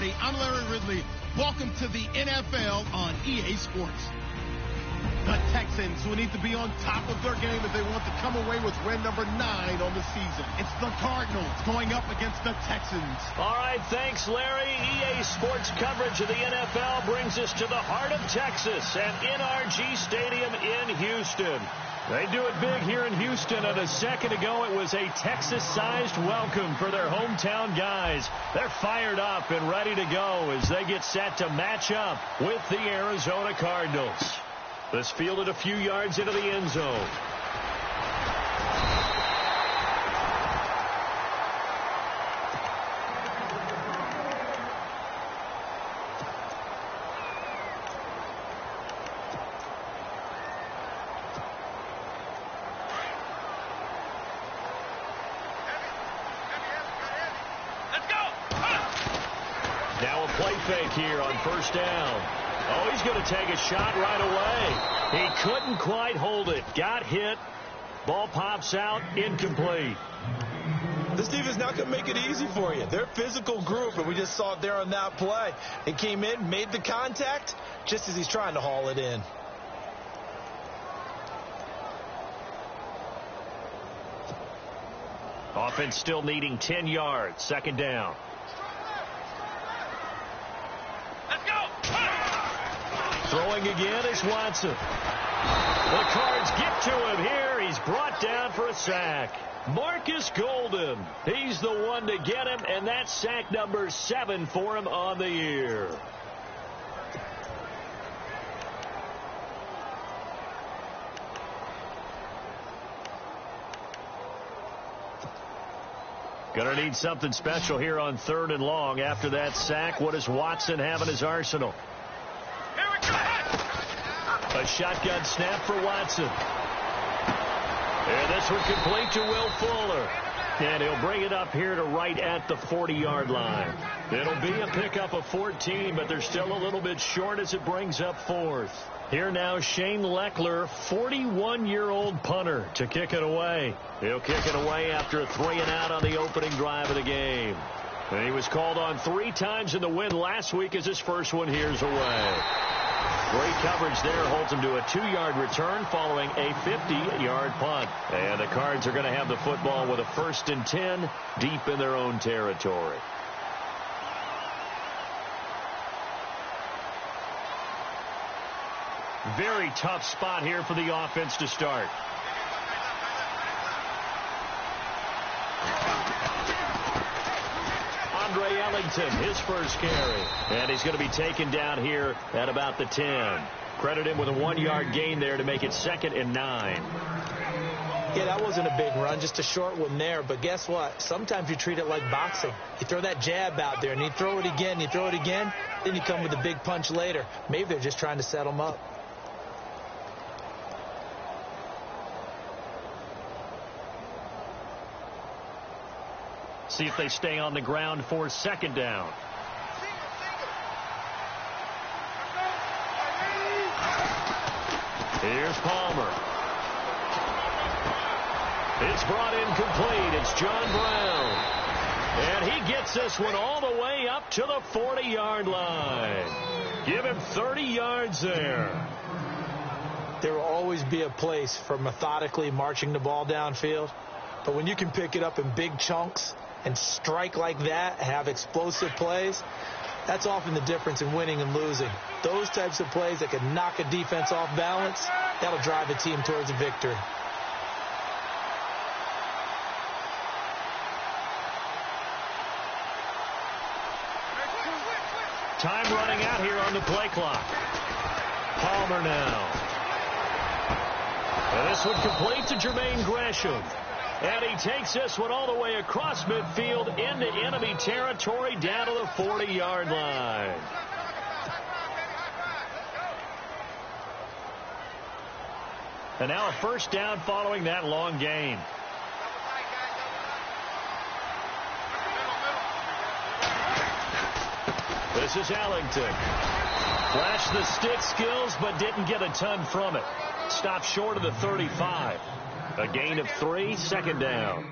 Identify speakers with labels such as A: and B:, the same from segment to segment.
A: everybody. I'm Larry Ridley. Welcome to the NFL on EA Sports. The Texans will need to be on top of their game if they want to come away with win number 9 on the season. It's the Cardinals going up against the Texans.
B: All right, thanks, Larry. EA Sports coverage of the NFL brings us to the heart of Texas and NRG Stadium in Houston. They do it big here in Houston, and a second ago it was a Texas-sized welcome for their hometown guys. They're fired up and ready to go as they get set to match up with the Arizona Cardinals. This fielded a few yards into the end zone. Now a play fake here on first down. Oh, he's going to take a shot right away. He couldn't quite hold it. Got hit. Ball pops out. Incomplete.
C: This defense is not going to make it easy for you. They're a physical group, and we just saw it there on that play. He came in, made the contact, just as he's trying to haul it in.
B: Offense still needing 10 yards. Second down. Throwing again is Watson. The Cards get to him here. He's brought down for a sack. Marcus Golden. He's the one to get him, and that's sack number 7 for him on the year. Gonna need something special here on 3rd and long. After that sack, what does Watson have in his arsenal? A shotgun snap for Watson. And this one complete to Will Fuller. And he'll bring it up here to right at the 40-yard line. It'll be a pickup of 14, but they're still a little bit short as it brings up 4th. Here now, Shane Leckler, 41-year-old punter, to kick it away. He'll kick it away after a 3-and-out on the opening drive of the game. And he was called on 3 times in the win last week as his first one here's away. Great coverage there holds him to a 2-yard return following a 50-yard punt. And the Cards are going to have the football with a 1st and 10 deep in their own territory. Very tough spot here for the offense to start. Andre Ellington, his first carry. And he's going to be taken down here at about the 10. Credit him with a 1-yard gain there to make it 2nd and 9.
C: Yeah, that wasn't a big run, just a short one there. But guess what? Sometimes you treat it like boxing. You throw that jab out there, and you throw it again, then you come with a big punch later. Maybe they're just trying to set him up.
B: See if they stay on the ground for 2nd down. Here's Palmer. It's brought in complete. It's John Brown. And he gets this one all the way up to the 40-yard line. Give him 30 yards there.
C: There will always be a place for methodically marching the ball downfield. But when you can pick it up in big chunks and strike like that, have explosive plays, that's often the difference in winning and losing. Those types of plays that can knock a defense off balance, that'll drive a team towards a victory.
B: Time running out here on the play clock. Palmer now. And this one complete to Jermaine Gresham. And he takes this one all the way across midfield into enemy territory down to the 40-yard line. And now a 1st down following that long gain. This is Ellington. Flashed the stick skills, but didn't get a ton from it. Stopped short of the 35. A gain of 3, 2nd down.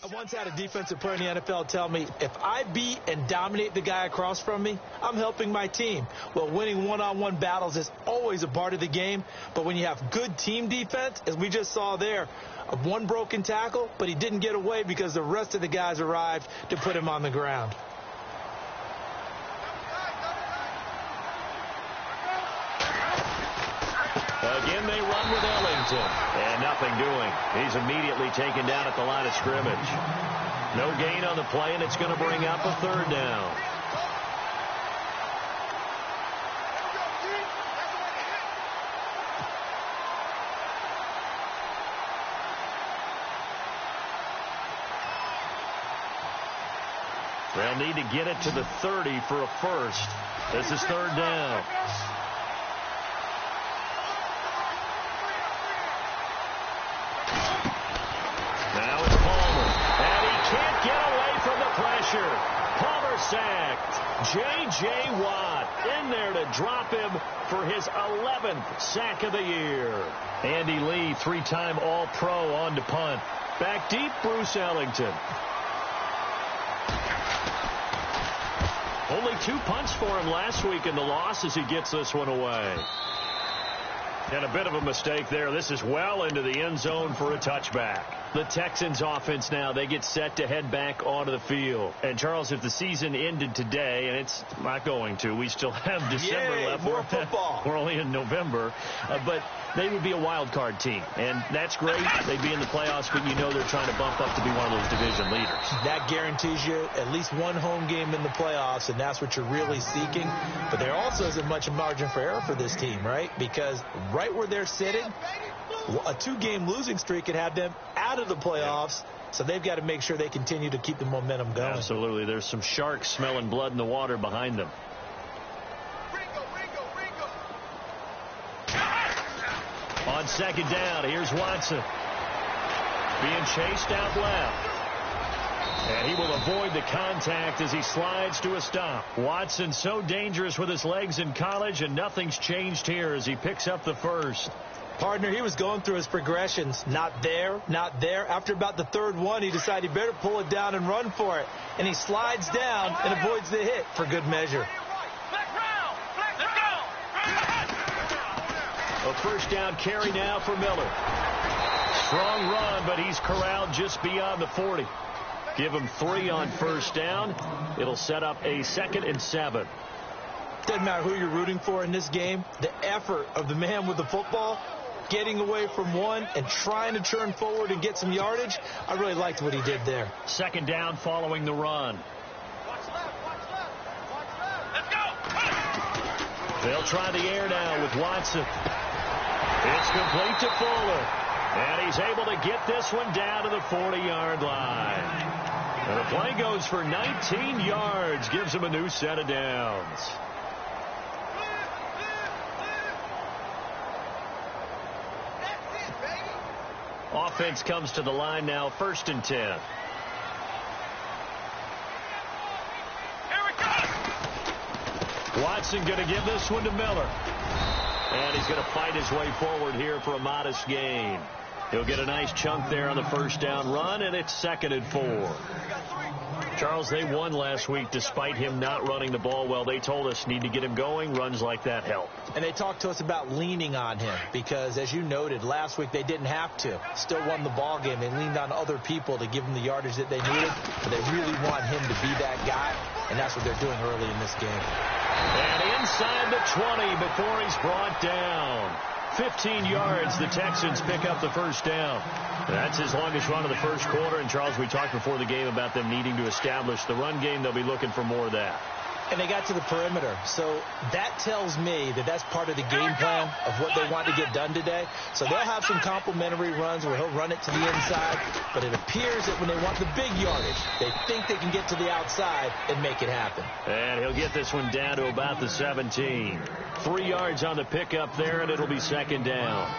C: I once had a defensive player in the NFL tell me, if I beat and dominate the guy across from me, I'm helping my team. Well, winning one-on-one battles is always a part of the game, but when you have good team defense, as we just saw there, one broken tackle, but he didn't get away because the rest of the guys arrived to put him on the ground.
B: Again, they run with Ellington. And nothing doing. He's immediately taken down at the line of scrimmage. No gain on the play, and it's going to bring up a third down. They'll need to get it to the 30 for a first. This is third down. Now it's Palmer, and he can't get away from the pressure. Palmer sacked. J.J. Watt in there to drop him for his 11th sack of the year. Andy Lee, three-time All-Pro on to punt. Back deep, Bruce Ellington. Only 2 punts for him last week in the loss as he gets this one away. And a bit of a mistake there. This is well into the end zone for a touchback. The Texans offense now, they get set to head back onto the field. And, Charles, if the season ended today, and it's not going to, we still have December left.
C: More football.
B: We're only in November. But they would be a wild card team. And that's great. They'd be in the playoffs, but you know they're trying to bump up to be one of those division leaders.
C: That guarantees you at least one home game in the playoffs, and that's what you're really seeking. But there also isn't much margin for error for this team, right? Because right where they're sitting, a 2-game losing streak could have them out of the playoffs, so they've got to make sure they continue to keep the momentum going.
B: Absolutely. There's some sharks smelling blood in the water behind them. On second down, here's Watson. Being chased out left. And he will avoid the contact as he slides to a stop. Watson so dangerous with his legs in college, and nothing's changed here as he picks up the first.
C: Partner, he was going through his progressions. Not there, not there. After about the third one, he decided he better pull it down and run for it. And he slides down and avoids the hit for good measure.
B: A first down carry now for Miller. Strong run, but he's corralled just beyond the 40. Give him 3 on first down. It'll set up a 2nd and 7.
C: Doesn't matter who you're rooting for in this game. The effort of the man with the football, getting away from one and trying to turn forward and get some yardage, I really liked what he did there.
B: Second down following the run. They'll try the air now with Watson. It's complete to Fuller. And he's able to get this one down to the 40-yard line. And the play goes for 19 yards. Gives him a new set of downs. Offense comes to the line now, 1st and 10. Here we go. Watson going to give this one to Miller. And he's going to fight his way forward here for a modest gain. He'll get a nice chunk there on the first down run, and it's 2nd and 4. Charles, they won last week despite him not running the ball well. They told us need to get him going. Runs like that help.
C: And they talked to us about leaning on him because, as you noted, last week they didn't have to. Still won the ball game. They leaned on other people to give them the yardage that they needed. But they really want him to be that guy, and that's what they're doing early in this game.
B: And inside the 20 before he's brought down. 15 yards, the Texans pick up the first down. That's his longest run of the first quarter. And, Charles, we talked before the game about them needing to establish the run game. They'll be looking for more of that.
C: And they got to the perimeter. So that tells me that that's part of the game plan of what they want to get done today. So they'll have some complimentary runs where he'll run it to the inside. But it appears that when they want the big yardage, they think they can get to the outside and make it happen.
B: And he'll get this one down to about the 17. 3 yards on the pickup there, and it'll be 2nd down.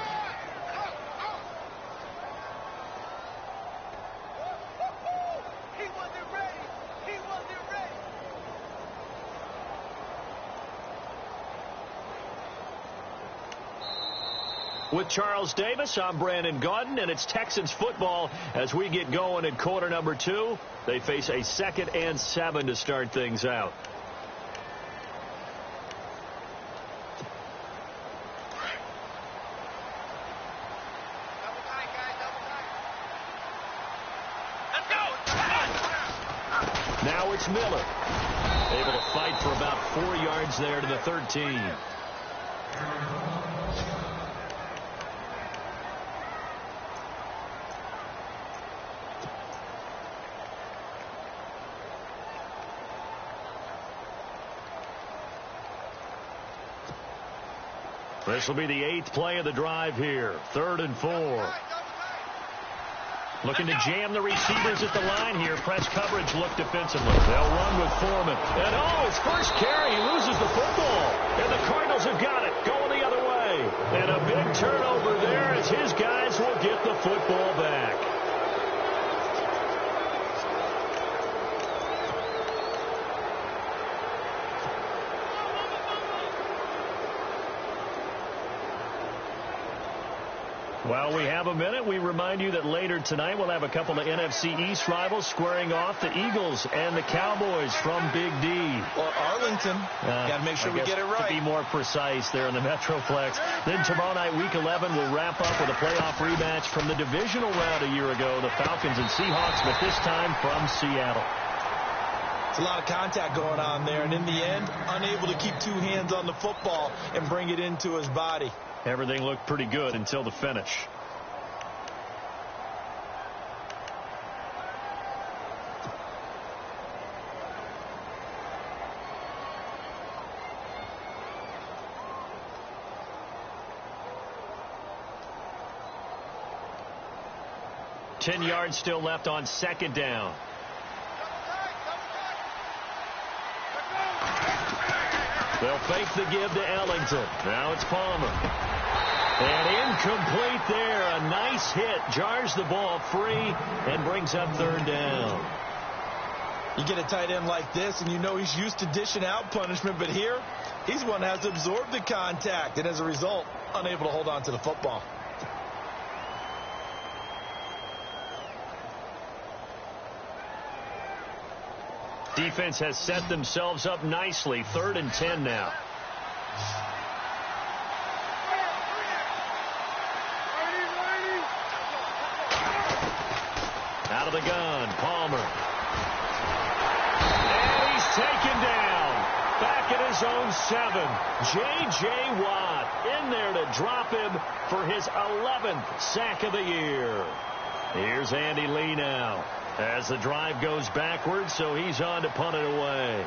B: With Charles Davis, I'm Brandon Gaudin, and it's Texans football as we get going in quarter number 2. They face a 2nd and 7 to start things out. Now it's Miller. Able to fight for about 4 yards there to the 13. This will be the 8th play of the drive here. 3rd and 4. Looking to jam the receivers at the line here. Press coverage look defensively. They'll run with Foreman. And his first carry, he loses the football. And the Cardinals have got it, going the other way. And a big turnover there as his guys will get the football back. While we have a minute, we remind you that later tonight we'll have a couple of NFC East rivals squaring off, the Eagles and the Cowboys from Big D.
C: Or Arlington. Got to make sure we get it right.
B: To be more precise there in the Metroplex. Then tomorrow night, Week 11, we'll wrap up with a playoff rematch from the divisional round a year ago, the Falcons and Seahawks, but this time from Seattle.
C: It's a lot of contact going on there, and in the end, unable to keep 2 hands on the football and bring it into his body.
B: Everything looked pretty good until the finish. Ten yards still left on 2nd down. They'll fake the give to Ellington. Now it's Palmer. And incomplete there. A nice hit. Jars the ball free and brings up 3rd down.
C: You get a tight end like this, and you know he's used to dishing out punishment, but here, he's one that has absorbed the contact, and as a result, unable to hold on to the football.
B: Defense has set themselves up nicely. 3rd and 10 now. Out of the gun, Palmer. And he's taken down. Back at his own 7. J.J. Watt in there to drop him for his 11th sack of the year. Here's Andy Lee now as the drive goes backwards, so he's on to punt it away.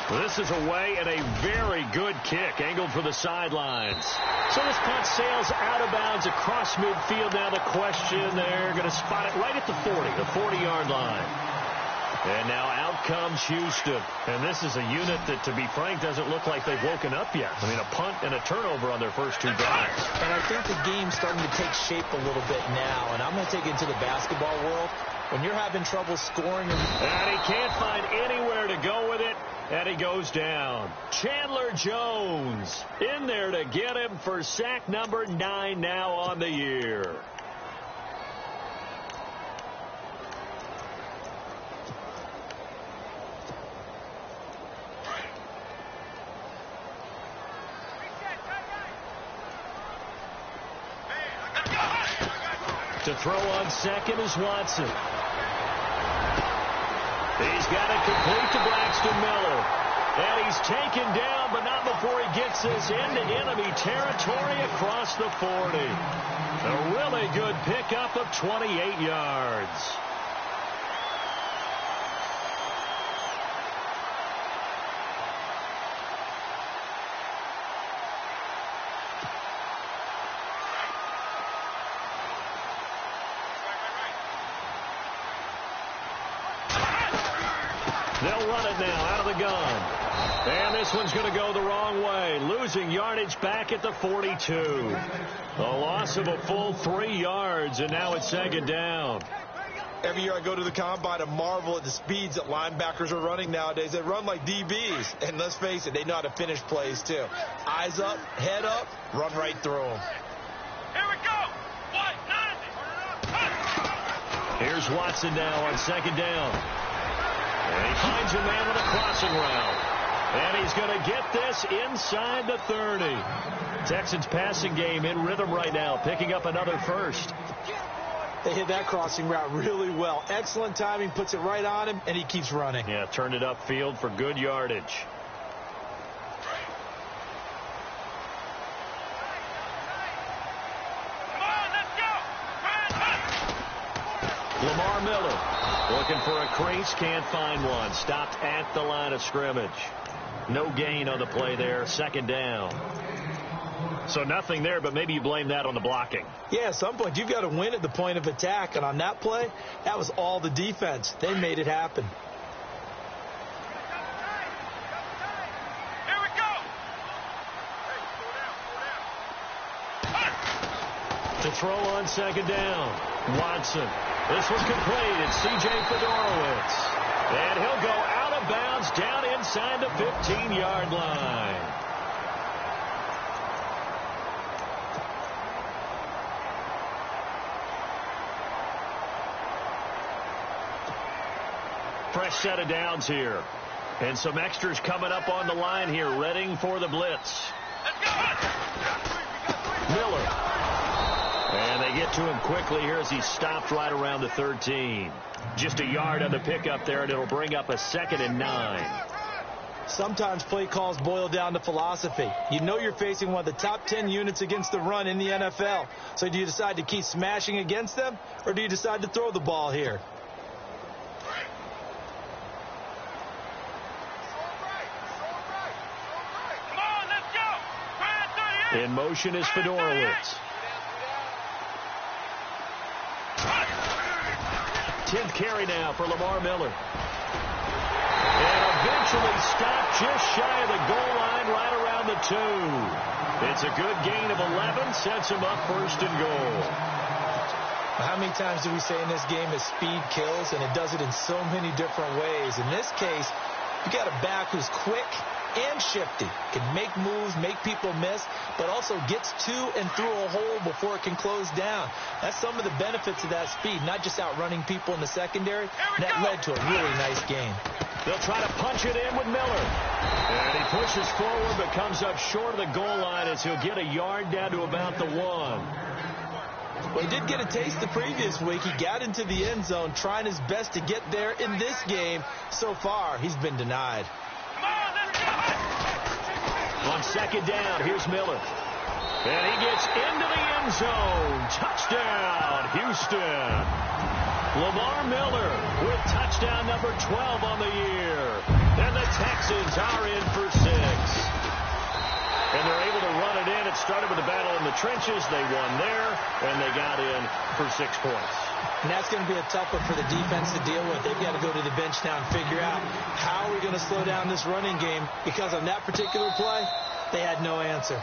B: This is away and a very good kick angled for the sidelines. So this punt sails out of bounds across midfield. Now the question, they're going to spot it right at the 40-yard line. And now out comes Houston. And this is a unit that, to be frank, doesn't look like they've woken up yet. I mean, a punt and a turnover on their first 2 drives.
C: And I think the game's starting to take shape a little bit now. And I'm going to take it to the basketball world. When you're having trouble scoring.
B: And he can't find anywhere to go with it. And he goes down. Chandler Jones in there to get him for sack number 9 now on the year. To throw on second is Watson. He's got it complete to Braxton Miller. And he's taken down, but not before he gets this into enemy territory across the 40. A really good pickup of 28 yards. They'll run it now out of the gun. And this one's going to go the wrong way, losing yardage back at the 42. A loss of a full 3 yards, and now it's second down.
C: Every year I go to the combine and marvel at the speeds that linebackers are running nowadays. They run like DBs. And let's face it, they know how to finish plays too. Eyes up, head up, run right through them.
D: Here we go.
B: Here's Watson now on second down. And he finds a man with a crossing route. And he's going to get this inside the 30. Texans passing game in rhythm right now, picking up another first.
C: They hit that crossing route really well. Excellent timing, puts it right on him, and he keeps running.
B: Yeah, turned it upfield for good yardage. Lamar Miller looking for a crease, can't find one. Stopped at the line of scrimmage. No gain on the play there, second down. So nothing there, but maybe you blame that on the blocking.
C: Yeah, at some point you've got to win at the point of attack, and on that play, that was all the defense. They made it happen.
D: Here we go.
B: To throw on second down, Watson. This one's complete. It's C.J. Fedorowicz. And he'll go out of bounds down inside the 15-yard line. Fresh set of downs here. And some extras coming up on the line here, readying for the blitz. Miller. And they get to him quickly here as he stopped right around the 13. Just a yard on the pickup there, and it'll bring up a 2nd and 9.
C: Sometimes play calls boil down to philosophy. You know you're facing one of the top 10 units against the run in the NFL. So do you decide to keep smashing against them, or do you decide to throw the ball here?
B: In motion is Fedorowicz. 10th carry now for Lamar Miller. And eventually stopped just shy of the goal line right around the 2. It's a good gain of 11, sets him up 1st and goal.
C: How many times do we say in this game that speed kills, and it does it in so many different ways? In this case, you got a back who's quick and shifty, can make moves, make people miss, but also gets to and through a hole before it can close down. That's some of the benefits of that speed, not just outrunning people in the secondary. That led to a really nice game.
B: They'll try to punch it in with Miller. And he pushes forward but comes up short of the goal line as he'll get a yard down to about the 1.
C: Well, he did get a taste the previous week. He got into the end zone trying his best to get there in this game. So far, he's been denied.
B: On second down, here's Miller. And he gets into the end zone. Touchdown, Houston. Lamar Miller with touchdown number 12 on the year. And the Texans are in for 6. And they're able to run it in. It started with a battle in the trenches. They won there, and they got in for 6 points.
C: And that's going to be a tough one for the defense to deal with. They've got to go to the bench now and figure out how are we going to slow down this running game, because on that particular play, they had no answer.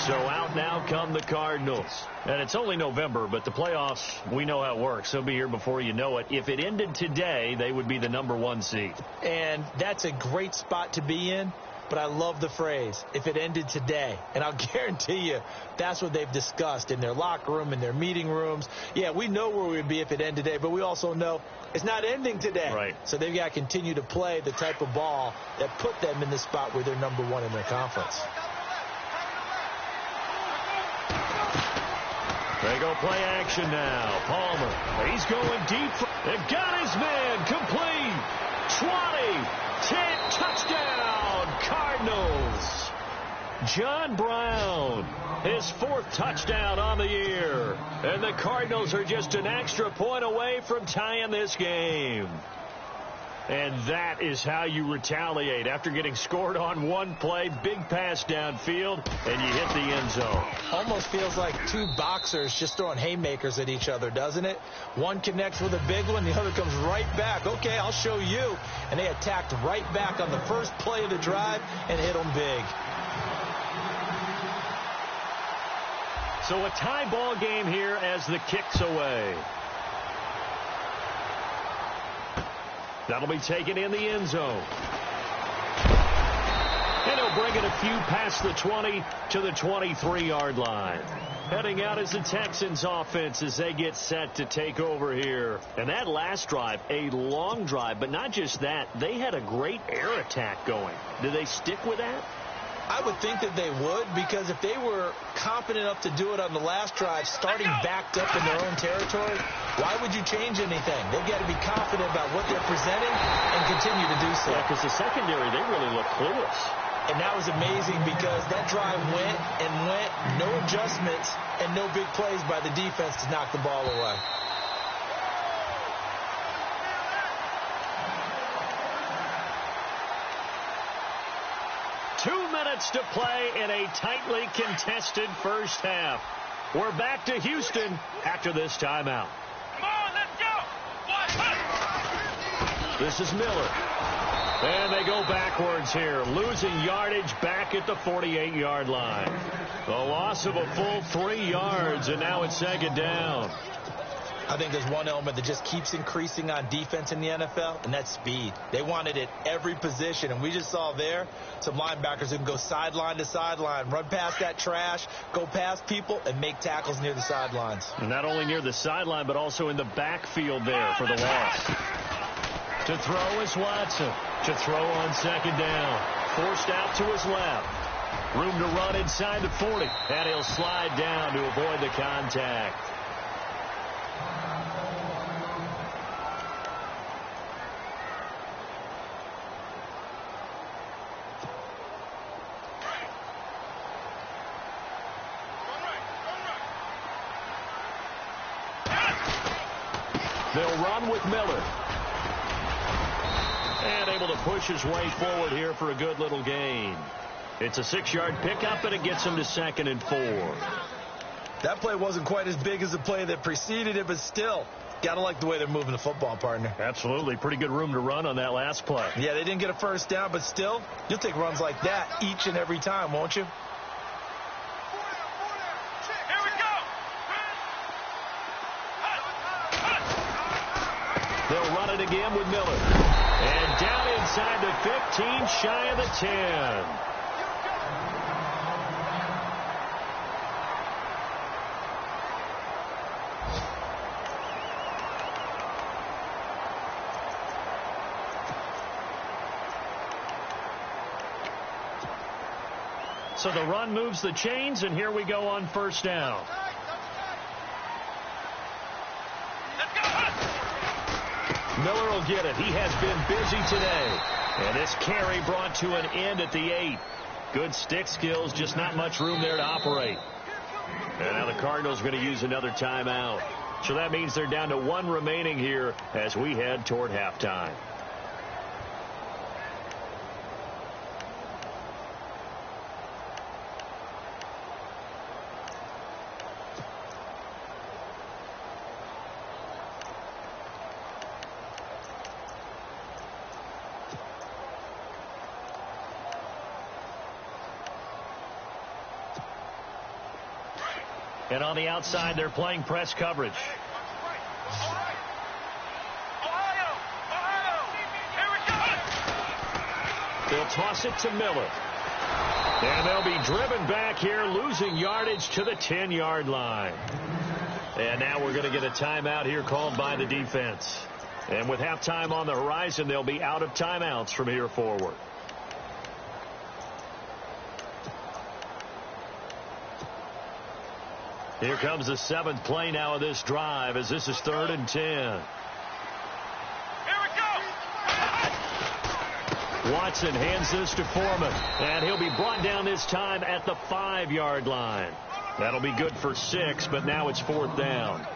B: So out now come the Cardinals. And it's only November, but the playoffs, we know how it works. They'll be here before you know it. If it ended today, they would be the number 1 seed.
C: And that's a great spot to be in. But I love the phrase, if it ended today. And I'll guarantee you that's what they've discussed in their locker room, in their meeting rooms. Yeah, we know where we'd be if it ended today, but we also know it's not ending today.
B: Right.
C: So they've got to continue to play the type of ball that put them in the spot where they're number 1 in their conference.
B: They go play action now. Palmer, he's going deep. They got his man complete. 20, 10, touchdown, Cardinals. John Brown, his 4th touchdown on the year. And the Cardinals are just an extra point away from tying this game. And that is how you retaliate. After getting scored on one play, big pass downfield, and you hit the end zone.
C: Almost feels like two boxers just throwing haymakers at each other, doesn't it? One connects with a big one, the other comes right back. Okay, I'll show you. And they attacked right back on the first play of the drive and hit them big.
B: So a tie ball game here as the kick's away. That'll be taken in the end zone. And he'll bring it a few past the 20 to the 23-yard line. Heading out is the Texans offense as they get set to take over here. And that last drive, a long drive, but not just that. They had a great air attack going. Do they stick with that?
C: I would think that they would, because if they were confident enough to do it on the last drive, starting backed up in their own territory, why would you change anything? They've got to be confident about what they're presenting and continue to do so.
B: Yeah, because the secondary, they really look clueless.
C: And that was amazing because that drive went and went, no adjustments and no big plays by the defense to knock the ball away.
B: To play in a tightly contested first half. We're back to Houston after this timeout.
D: Come on, let's go.
B: This is Miller. And they go backwards here, losing yardage back at the 48-yard line. The loss of a full 3 yards, and now it's second down.
C: I think there's one element that just keeps increasing on defense in the NFL, and that's speed. They want it at every position, and we just saw there some linebackers who can go sideline to sideline, run past that trash, go past people, and make tackles near the sidelines.
B: And not only near the sideline, but also in the backfield there for the loss. To throw is Watson. To throw on second down. Forced out to his left. Room to run inside the 40, and he'll slide down to avoid the contact. They'll run with Miller. And able to push his way forward here for a good little gain. It's a 6-yard pickup, and it gets him to 2nd and 4.
C: That play wasn't quite as big as the play that preceded it, but still, got to like the way they're moving the football, partner.
B: Absolutely. Pretty good room to run on that last play.
C: Yeah, they didn't get a first down, but still, you'll take runs like that each and every time, won't you?
B: They'll run it again with Miller. And down inside the 15, shy of the 10. So the run moves the chains, and here we go on first down. Miller will get it. He has been busy today. And this carry brought to an end at the 8. Good stick skills, just not much room there to operate. And now the Cardinals are going to use another timeout. So that means they're down to 1 remaining here as we head toward halftime. And on the outside, they're playing press coverage. They'll toss it to Miller. And they'll be driven back here, losing yardage to the 10-yard line. And now we're going to get a timeout here called by the defense. And with halftime on the horizon, they'll be out of timeouts from here forward. Here comes the 7th play now of this drive as this is 3rd and 10.
D: Here we go.
B: Watson hands this to Foreman, and he'll be brought down this time at the 5-yard line. That'll be good for 6, but now it's 4th down.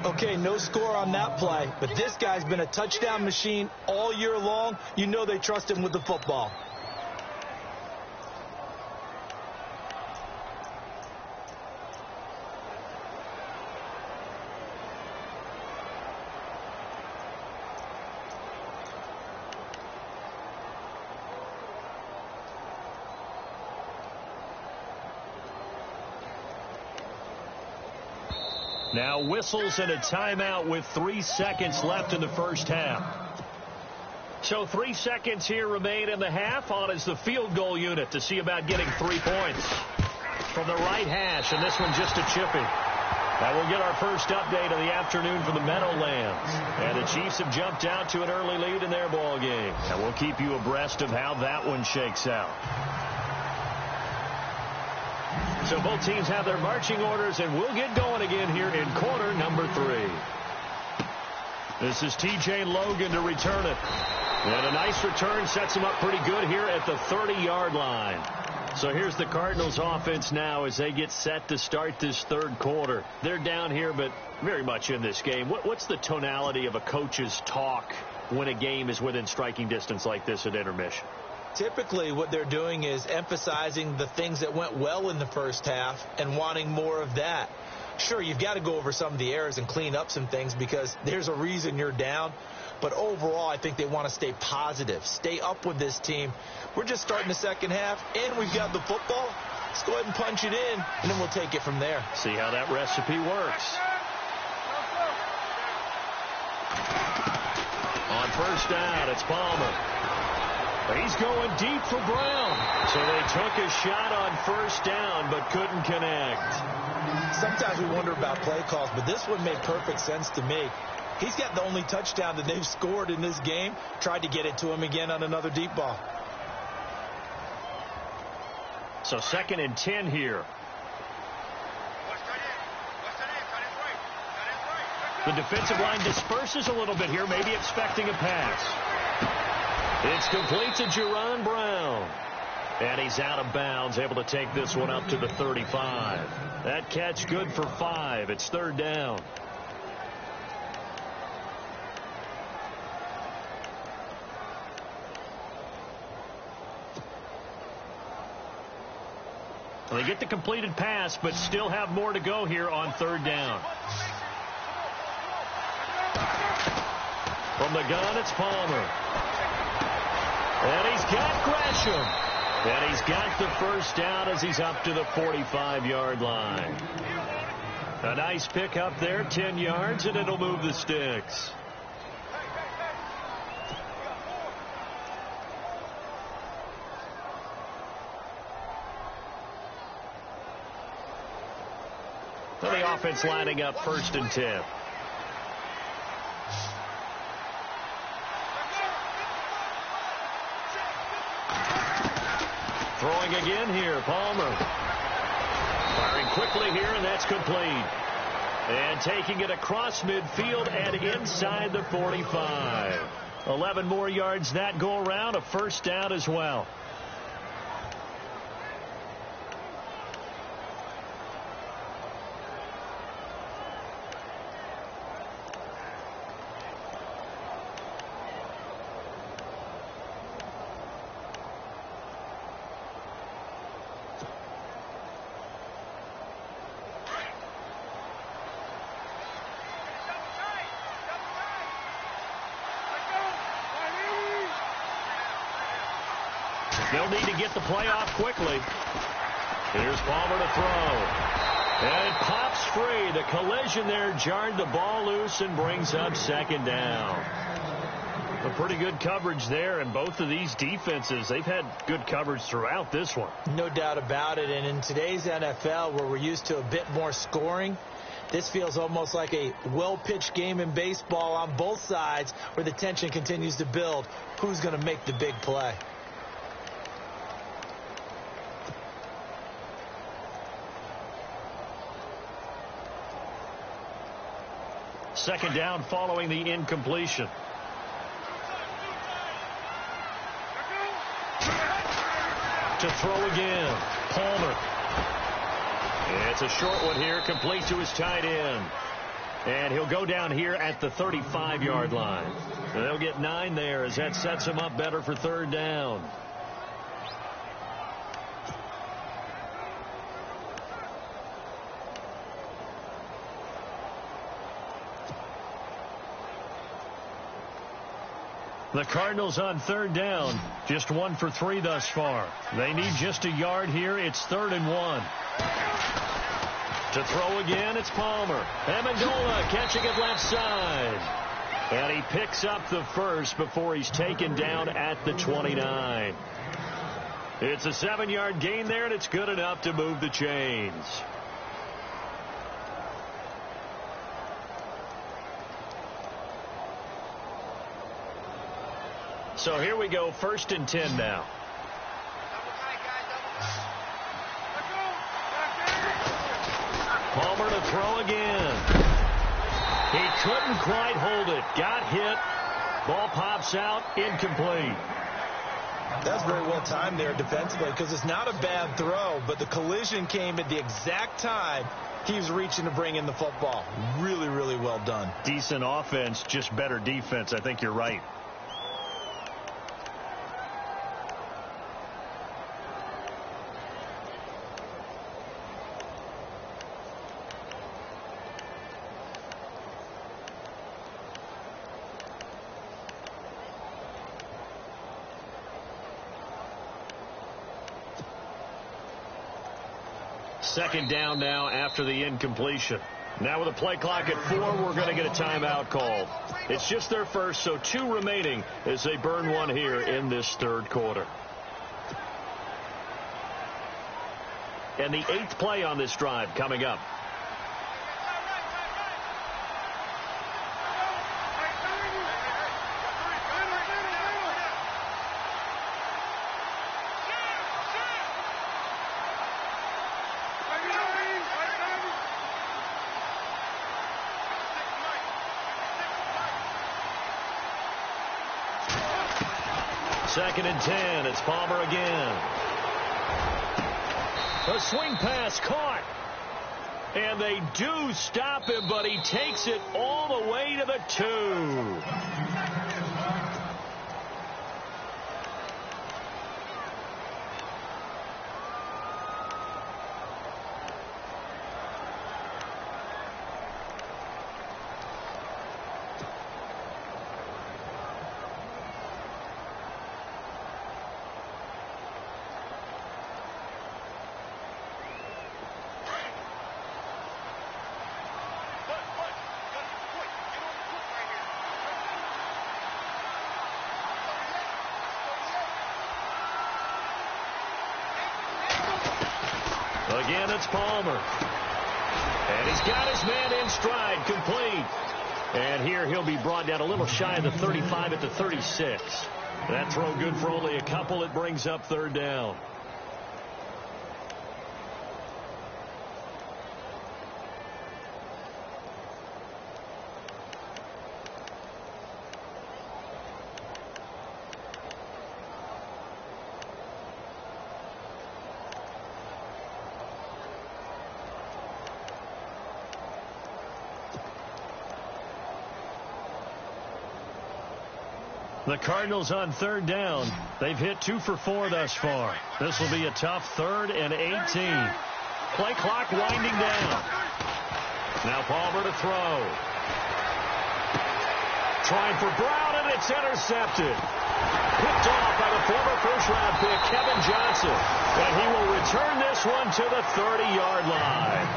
C: Okay, no score on that play, but this guy's been a touchdown machine all year long. You know they trust him with the football.
B: Now whistles and a timeout with 3 seconds left in the first half. So 3 seconds here remain in the half. On is the field goal unit to see about getting 3 points from the right hash, and this one just a chipping. Now we'll get our first update of the afternoon from the Meadowlands. And the Chiefs have jumped out to an early lead in their ball game. And we'll keep you abreast of how that one shakes out. So both teams have their marching orders, and we'll get going again here in quarter number 3. This is T.J. Logan to return it. And a nice return sets him up pretty good here at the 30-yard line. So here's the Cardinals offense now as they get set to start this third quarter. They're down here, but very much in this game. What's the tonality of a coach's talk when a game is within striking distance like this at intermission?
C: Typically, what they're doing is emphasizing the things that went well in the first half and wanting more of that. Sure, you've got to go over some of the errors and clean up some things because there's a reason you're down. But overall, I think they want to stay positive, stay up with this team. We're just starting the second half, and we've got the football. Let's go ahead and punch it in, and then we'll take it from there.
B: See how that recipe works. On first down, it's Palmer. He's going deep for Brown. So they took a shot on first down but couldn't connect.
C: Sometimes we wonder about play calls, but this one made perfect sense to me. He's got the only touchdown that they've scored in this game. Tried to get it to him again on another deep ball.
B: So 2nd and 10 here. The defensive line disperses a little bit here, maybe expecting a pass. It's complete to Jerron Brown. And he's out of bounds, able to take this one up to the 35. That catch good for 5. It's 3rd down. Well, they get the completed pass, but still have more to go here on 3rd down. From the gun, it's Palmer. And he's got Gresham. And he's got the first down as he's up to the 45-yard line. A nice pick up there, 10 yards, and it'll move the sticks. Well, the offense lining up 1st and 10. Throwing again here, Palmer. Firing quickly here, and that's complete. And taking it across midfield and inside the 45. 11 more yards that go around, a first down as well. They'll need to get the play off quickly. Here's Palmer to throw. And it pops free. The collision there jarred the ball loose and brings up 2nd down. A pretty good coverage there, and both of these defenses, they've had good coverage throughout this one.
C: No doubt about it, and in today's NFL, where we're used to a bit more scoring, this feels almost like a well-pitched game in baseball on both sides where the tension continues to build. Who's going to make the big play?
B: Second down following the incompletion. To throw again, Palmer. It's a short one here, complete to his tight end. And he'll go down here at the 35-yard line. And they'll get 9 there as that sets him up better for third down. The Cardinals on third down, just 1 for 3 thus far. They need just a yard here. It's 3rd and 1. To throw again, it's Palmer. Amendola catching it left side. And he picks up the first before he's taken down at the 29. It's a 7-yard gain there, and it's good enough to move the chains. So here we go, 1st and 10 now. Palmer to throw again. He couldn't quite hold it. Got hit. Ball pops out. Incomplete.
C: That's very well timed there defensively because it's not a bad throw, but the collision came at the exact time he was reaching to bring in the football. Really, really well done.
B: Decent offense, just better defense. I think you're right. Second down now after the incompletion. Now with a play clock at 4, we're going to get a timeout called. It's just their first, so 2 remaining as they burn 1 here in this 3rd quarter. And the 8th play on this drive coming up. Second and 10. It's Palmer again. A swing pass caught. And they do stop him, but he takes it all the way to the 2. Again, it's Palmer. And he's got his man in stride, complete. And here he'll be brought down a little shy of the 35 at the 36. That throw good for only a couple. It brings up third down. The Cardinals on third down. They've hit 2 for 4 thus far. This will be a tough 3rd and 18. Play clock winding down. Now Palmer to throw. Trying for Brown, and it's intercepted. Picked off by the former first-round pick, Kevin Johnson. And he will return this one to the 30-yard line.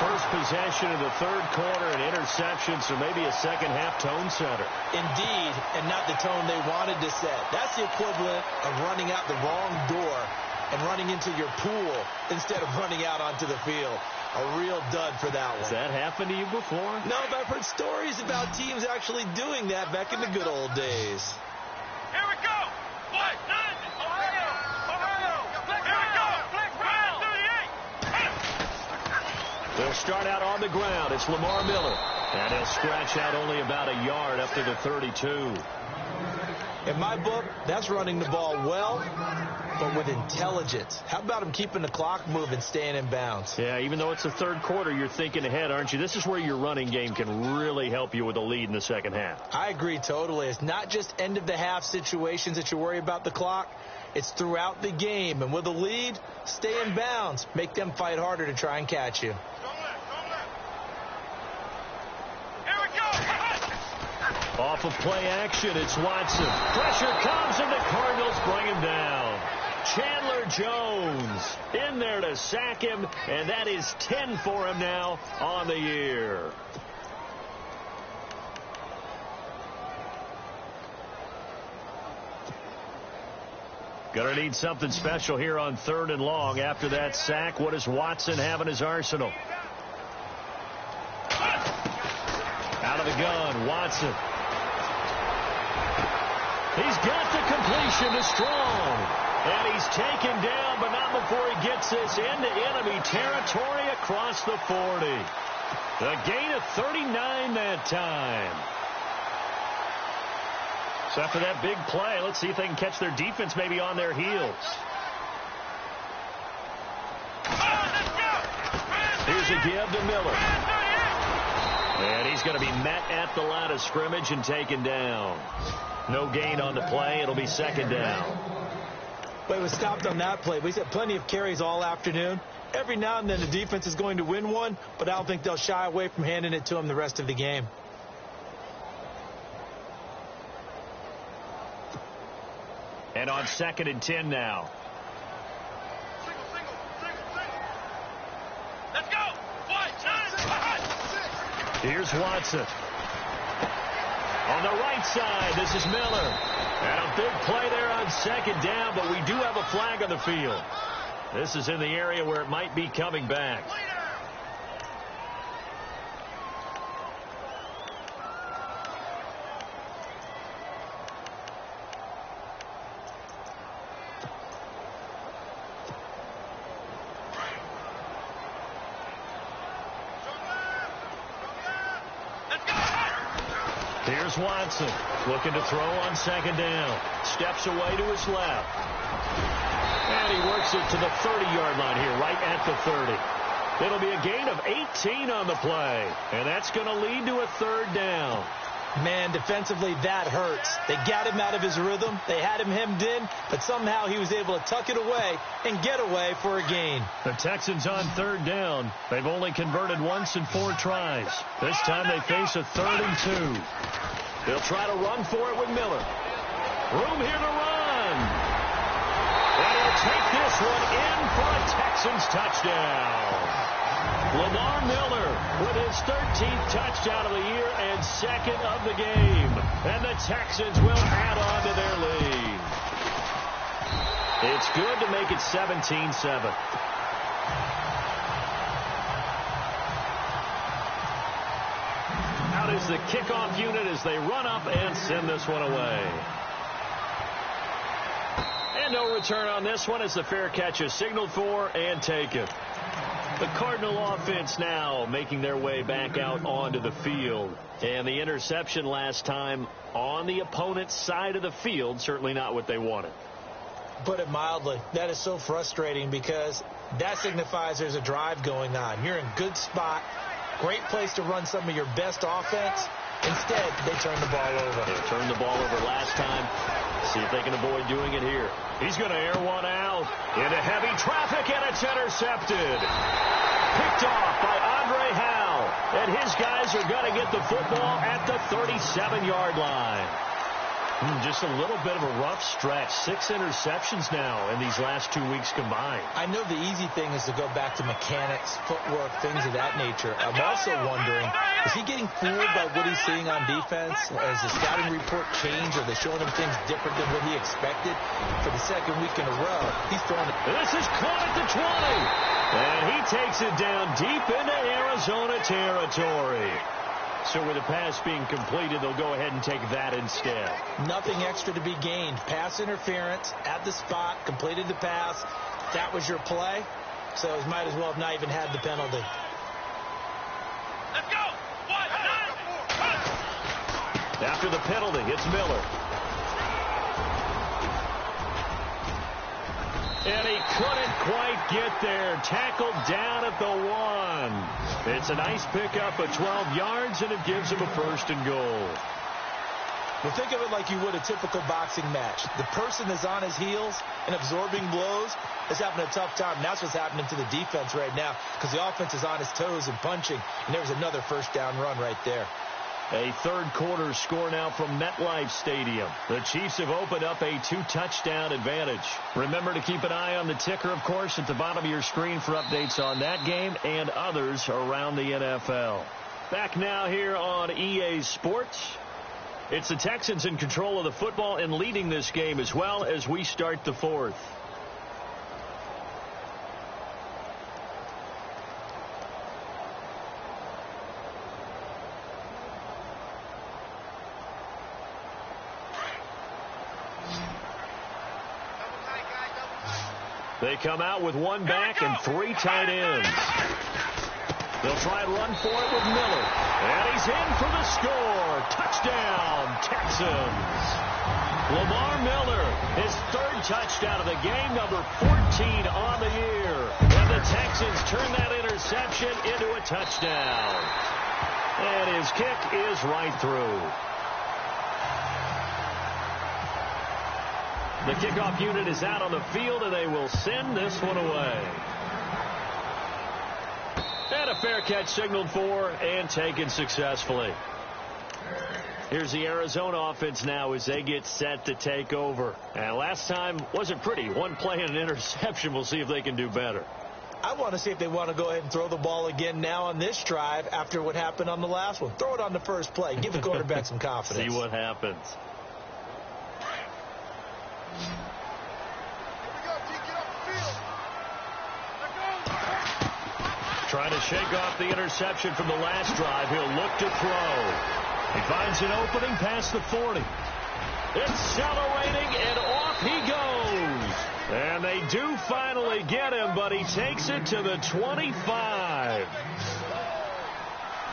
B: First possession of the 3rd quarter, an interception, so maybe a second-half tone setter.
C: Indeed, and not the tone they wanted to set. That's the equivalent of running out the wrong door and running into your pool instead of running out onto the field. A real dud for that one.
B: Has that happened to you before?
C: No, but I've heard stories about teams actually doing that back in the good old days.
D: Here we go. What? Ohio. Here we go. Brown 38.
B: They'll start out on the ground. It's Lamar Miller. And he'll scratch out only about a yard up to the 32.
C: In my book, that's running the ball well, but with intelligence. How about him keeping the clock moving, staying in bounds?
B: Yeah, even though it's the third quarter, you're thinking ahead, aren't you? This is where your running game can really help you with a lead in the second half.
C: I agree totally. It's not just end-of-the-half situations that you worry about the clock. It's throughout the game. And with a lead, stay in bounds. Make them fight harder to try and catch you.
B: Off of play action, it's Watson. Pressure comes, and the Cardinals bring him down. Chandler Jones in there to sack him, and that is 10 for him now on the year. Gonna need something special here on 3rd and long. After that sack, what does Watson have in his arsenal? Out of the gun, Watson. He's got the completion to Strong. And he's taken down, but not before he gets this into enemy territory across the 40. A gain of 39 that time. So after that big play, let's see if they can catch their defense maybe on their heels. Here's a give to Miller. And he's going to be met at the line of scrimmage and taken down. No gain on the play. It'll be 2nd down.
C: But it was stopped on that play. We've had plenty of carries all afternoon. Every now and then the defense is going to win one, but I don't think they'll shy away from handing it to him the rest of the game.
B: And on 2nd and 10 now.
D: Let's go.
B: Here's Watson. On the right side, this is Miller. And a big play there on 2nd down, but we do have a flag on the field. This is in the area where it might be coming back. Here's Watson looking to throw on 2nd down. Steps away to his left. And he works it to the 30-yard line here, right at the 30. It'll be a gain of 18 on the play. And that's going to lead to a 3rd down.
C: Man, defensively, that hurts. They got him out of his rhythm. They had him hemmed in, but somehow he was able to tuck it away and get away for a gain.
B: The Texans on 3rd down. They've only converted once in 4 tries. This time they face a 3rd and 2. They'll try to run for it with Miller. Room here to run. And he'll take this one in for a Texans touchdown. Lamar Miller with his 13th touchdown of the year and 2nd of the game. And the Texans will add on to their lead. It's good to make it 17-7. Out is the kickoff unit as they run up and send this one away. And no return on this one as the fair catch is signaled for and taken. The Cardinal offense now making their way back out onto the field. And the interception last time on the opponent's side of the field, certainly not what they wanted.
C: Put it mildly, that is so frustrating because that signifies there's a drive going on. You're in good spot, great place to run some of your best offense. Instead, they turn the ball over.
B: They turned the ball over last time. See if they can avoid doing it here. He's going to air one out into heavy traffic, and it's intercepted. Picked off by Andre Howell. And his guys are going to get the football at the 37-yard line. Just a little bit of a rough stretch. 6 interceptions now in these last 2 weeks combined.
C: I know the easy thing is to go back to mechanics, footwork, things of that nature. I'm also wondering, is he getting fooled by what he's seeing on defense? Has the scouting report changed? Are they showing him things different than what he expected? For the 2nd week in a row, he's throwing it.
B: This is caught at the 20. And he takes it down deep into Arizona territory. So with the pass being completed, they'll go ahead and take that instead.
C: Nothing extra to be gained. Pass interference at the spot, completed the pass. That was your play. So you might as well have not even had the penalty.
D: Let's go.
B: After the penalty, it's Miller. And he couldn't quite get there. Tackled down at the 1. It's a nice pickup of 12 yards, and it gives him a 1st and goal.
C: Well, think of it like you would a typical boxing match. The person that's on his heels and absorbing blows is having a tough time. And that's what's happening to the defense right now because the offense is on his toes and punching. And there's another 1st down run right there.
B: A 3rd quarter score now from MetLife Stadium. The Chiefs have opened up a 2-touchdown advantage. Remember to keep an eye on the ticker, of course, at the bottom of your screen for updates on that game and others around the NFL. Back now here on EA Sports. It's the Texans in control of the football and leading this game as well as we start the 4th. They come out with 1 back and 3 tight ends. They'll try and run for it with Miller. And he's in for the score. Touchdown, Texans. Lamar Miller, his 3rd touchdown of the game, number 14 on the year. And the Texans turn that interception into a touchdown. And his kick is right through. The kickoff unit is out on the field, and they will send this one away. And a fair catch signaled for and taken successfully. Here's the Arizona offense now as they get set to take over. And last time wasn't pretty. 1 play and an interception. We'll see if they can do better.
C: I want to see if they want to go ahead and throw the ball again now on this drive after what happened on the last one. Throw it on the first play. Give the quarterback some confidence.
B: See what happens. Trying to shake off the interception from the last drive. He'll look to throw. He finds an opening past the 40. Accelerating, and off he goes. And they do finally get him, but he takes it to the 25.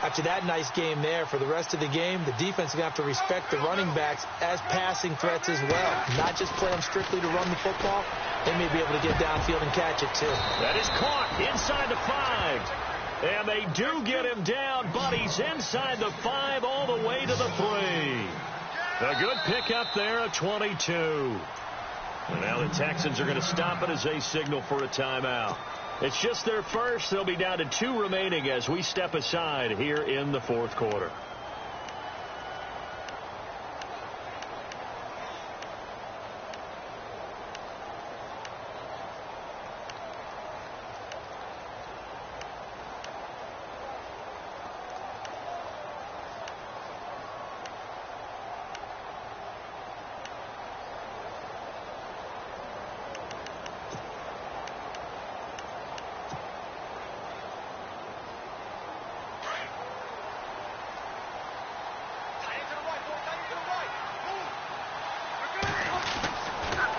C: After that nice game there, for the rest of the game, the defense is going to have to respect the running backs as passing threats as well. Not just play them strictly to run the football. They may be able to get downfield and catch it, too.
B: That is caught inside the 5. And they do get him down, but he's inside the 5 all the way to the 3. A good pickup there of 22. And now the Texans are going to stop it as they signal for a timeout. It's just their first. They'll be down to 2 remaining as we step aside here in the 4th quarter.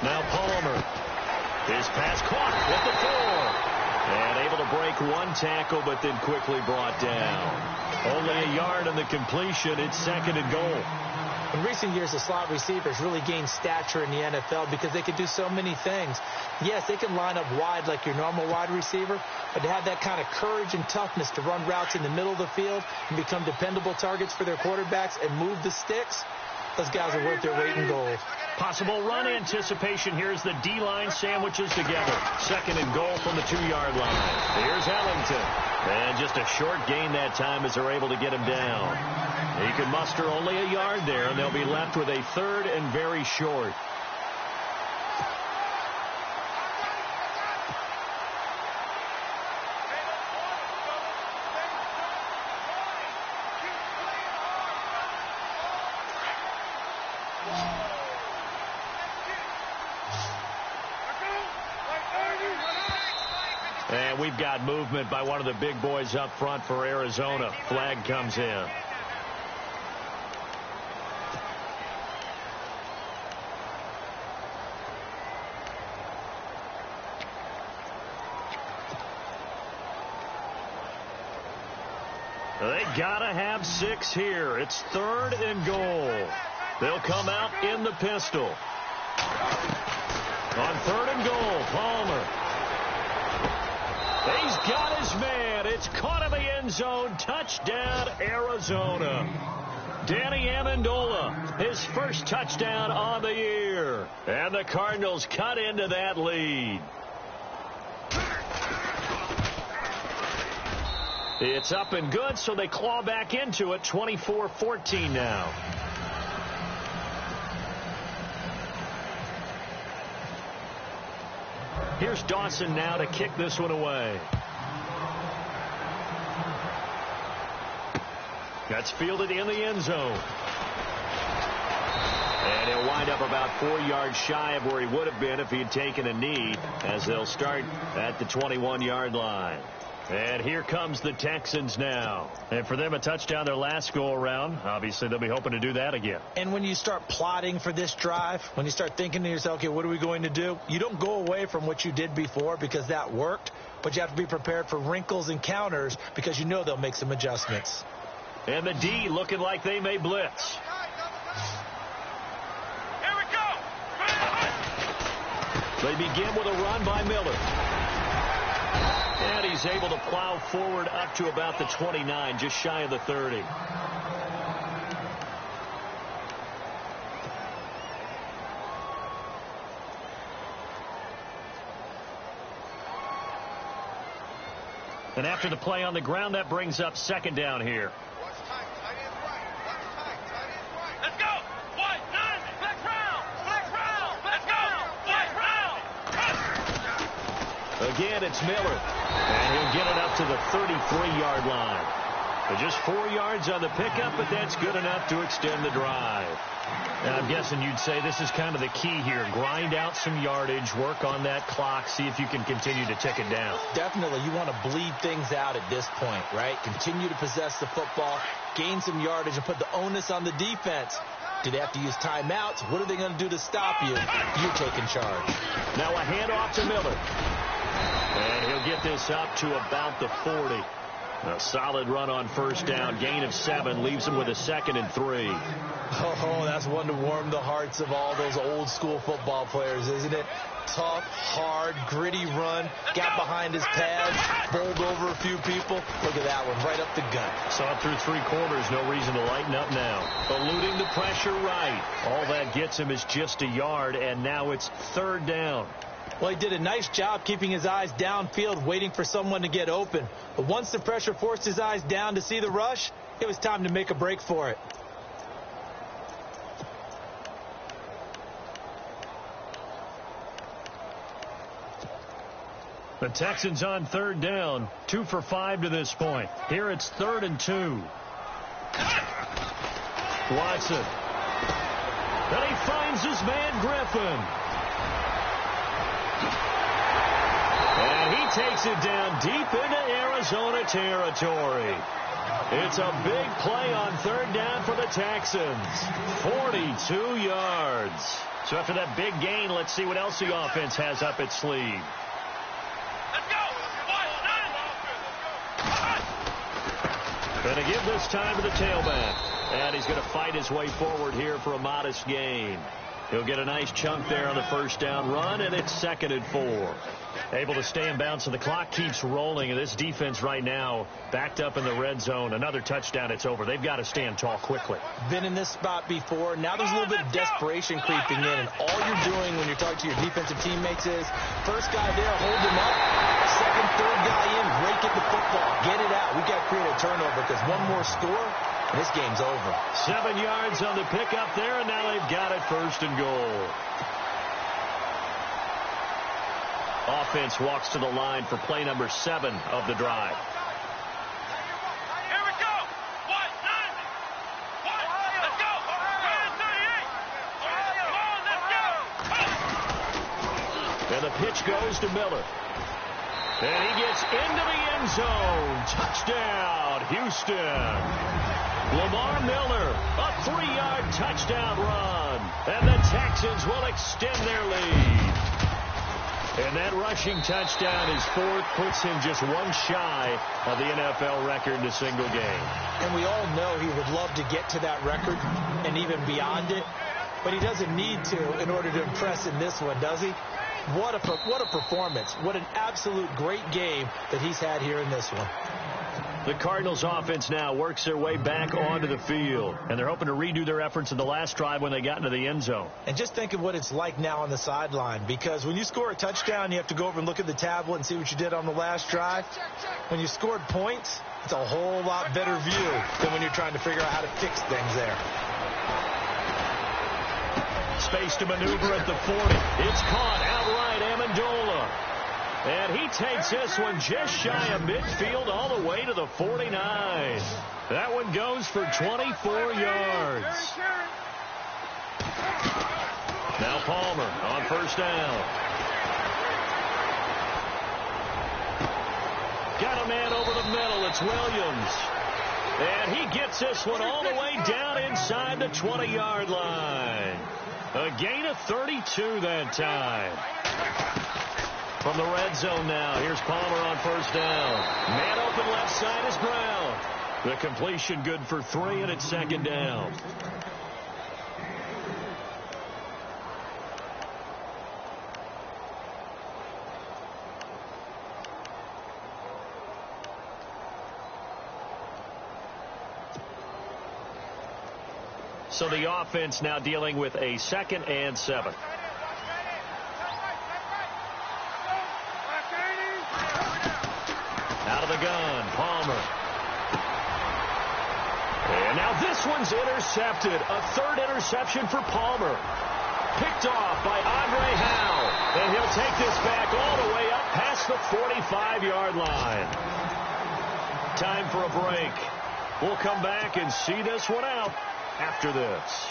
B: Now Palmer. His pass caught at the 4. And able to break 1 tackle, but then quickly brought down. Only a yard on the completion. It's 2nd and goal.
C: In recent years, the slot receivers really gained stature in the NFL because they can do so many things. Yes, they can line up wide like your normal wide receiver, but to have that kind of courage and toughness to run routes in the middle of the field and become dependable targets for their quarterbacks and move the sticks, those guys are worth their weight in gold.
B: Possible run anticipation. Here's the D-line sandwiches together. 2nd and goal from the 2-yard line. Here's Ellington. And just a short gain that time as they're able to get him down. He can muster only a yard there, and they'll be left with a 3rd and very short. And we've got movement by one of the big boys up front for Arizona. Flag comes in. They gotta have 6 here. It's 3rd and goal. They'll come out in the pistol. On 3rd and goal, Palmer. He's got his man. It's caught in the end zone. Touchdown, Arizona. Danny Amendola, his first touchdown on the year. And the Cardinals cut into that lead. It's up and good, so they claw back into it, 24-14 now. Here's Dawson now to kick this one away. That's fielded in the end zone. And he'll wind up about 4 yards shy of where he would have been if he had taken a knee, as they'll start at the 21-yard line. And here comes the Texans now. And for them, a touchdown their last go-around. Obviously, they'll be hoping to do that again.
C: And when you start plotting for this drive, when you start thinking to yourself, okay, what are we going to do? You don't go away from what you did before because that worked, but you have to be prepared for wrinkles and counters because you know they'll make some adjustments.
B: And the D looking like they may blitz.
D: Here we go.
B: They begin with a run by Miller. And he's able to plow forward up to about the 29, just shy of the 30. And after the play on the ground, that brings up 2nd down here.
D: Let's go. White, 9, black round. Let's go. White round.
B: Again, it's Miller. And he'll get it up to the 33-yard line. So just 4 yards on the pickup, but that's good enough to extend the drive. And I'm guessing you'd say this is kind of the key here. Grind out some yardage, work on that clock, see if you can continue to tick it down.
C: Definitely, you want to bleed things out at this point, right? Continue to possess the football, gain some yardage, and put the onus on the defense. Do they have to use timeouts? What are they going to do to stop you? You're taking charge.
B: Now a handoff to Miller. And he'll get this up to about the 40. A solid run on 1st down. Gain of 7 leaves him with a 2nd and 3.
C: Oh, that's one to warm the hearts of all those old school football players, isn't it? Tough, hard, gritty run. Got behind his pads, bowled over a few people. Look at that one, right up the gut.
B: Saw it through 3 quarters. No reason to lighten up now. Eluding the pressure right. All that gets him is just a yard, and now it's 3rd down.
C: Well, he did a nice job keeping his eyes downfield, waiting for someone to get open. But once the pressure forced his eyes down to see the rush, it was time to make a break for it.
B: The Texans on 3rd down, 2 for 5 to this point. Here it's 3rd and 2. Watson. And he finds his man Griffin. And he takes it down deep into Arizona territory. It's a big play on 3rd down for the Texans. 42 yards. So after that big gain, let's see what else the offense has up its sleeve.
D: Let's go.
B: Going to give this time to the tailback. And he's going to fight his way forward here for a modest gain. He'll get a nice chunk there on the 1st down run, and it's 2nd and 4. Able to stay in bounds, so the clock keeps rolling. And this defense right now backed up in the red zone. Another touchdown, it's over. They've got to stand tall quickly.
C: Been in this spot before. Now there's a little bit of desperation creeping in, and all you're doing when you're talking to your defensive teammates is first guy there, hold him up. Second, third guy in, rake at the football. Get it out. We've got to create a turnover because one more score, and this game's over.
B: 7 yards on the pickup there, and now they've got it 1st and goal. Offense walks to the line for play number 7 of the drive.
D: Here we go. White, 9. White, let's go. Come on, let's go.
B: And the pitch goes to Miller. And he gets into the end zone. Touchdown, Houston. Lamar Miller, a 3-yard touchdown run. And the Texans will extend their lead. And that rushing touchdown is 4th, puts him just 1 shy of the NFL record in a single game.
C: And we all know he would love to get to that record and even beyond it, but he doesn't need to in order to impress in this one, does he? What a performance. What an absolute great game that he's had here in this one.
B: The Cardinals offense now works their way back onto the field, and they're hoping to redo their efforts in the last drive when they got into the end zone.
C: And just think of what it's like now on the sideline, because when you score a touchdown, you have to go over and look at the tablet and see what you did on the last drive. When you scored points, it's a whole lot better view than when you're trying to figure out how to fix things there.
B: Space to maneuver at the 40. It's caught outright, Amendola. And he takes this one just shy of midfield all the way to the 49. That one goes for 24 yards. Now Palmer on first down. Got a man over the middle. It's Williams. And he gets this one all the way down inside the 20-yard line. A gain of 32 that time. From the red zone now, here's Palmer on first down. Man open left side is Brown. The completion good for 3, and it's second down. So the offense now dealing with a 2nd and 7. Out of the gun, Palmer. And now this one's intercepted. A 3rd interception for Palmer. Picked off by Andre Howe. And he'll take this back all the way up past the 45-yard line. Time for a break. We'll come back and see this one out after this.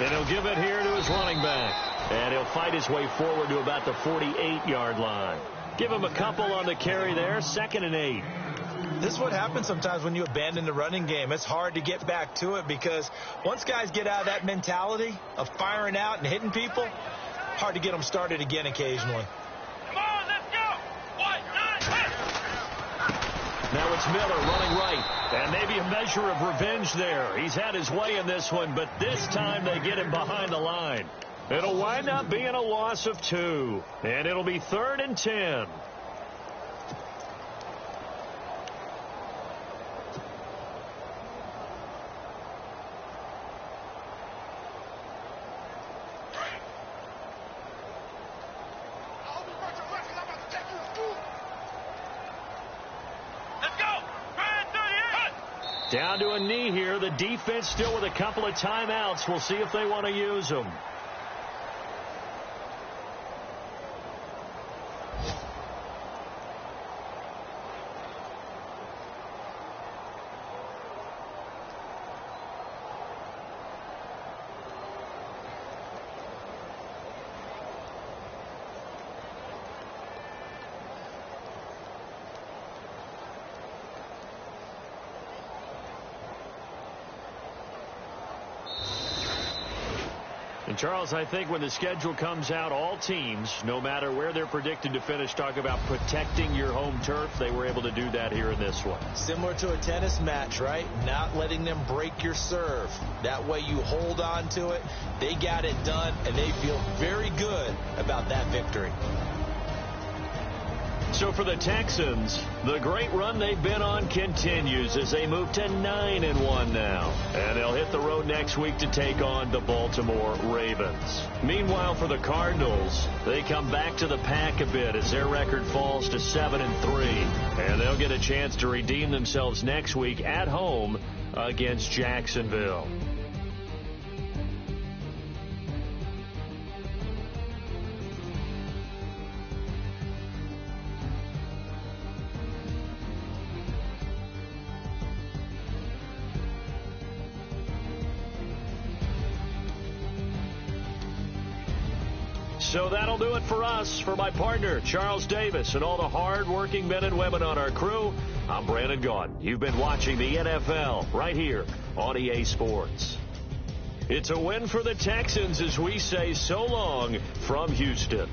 B: And he'll give it here to his running back. And he'll fight his way forward to about the 48-yard line. Give him a couple on the carry there. 2nd and 8.
C: This is what happens sometimes when you abandon the running game. It's hard to get back to it because once guys get out of that mentality of firing out and hitting people, hard to get them started again occasionally.
D: Come on, let's go. 1, 9, hit.
B: Now it's Miller running right. And maybe a measure of revenge there. He's had his way in this one, but this time they get him behind the line. It'll wind up being a loss of 2. And it'll be 3rd and 10. Down to a knee here. The defense still with a couple of timeouts. We'll see if they want to use them. And Charles, I think when the schedule comes out, all teams, no matter where they're predicted to finish, talk about protecting your home turf. They were able to do that here in this one.
C: Similar to a tennis match, right? Not letting them break your serve. That way you hold on to it. They got it done, and they feel very good about that victory.
B: So for the Texans, the great run they've been on continues as they move to 9-1 now. And they'll hit the road next week to take on the Baltimore Ravens. Meanwhile, for the Cardinals, they come back to the pack a bit as their record falls to 7-3. And they'll get a chance to redeem themselves next week at home against Jacksonville. So that'll do it for us. For my partner, Charles Davis, and all the hard-working men and women on our crew, I'm Brandon Gaudin. You've been watching the NFL right here on EA Sports. It's a win for the Texans as we say so long from Houston.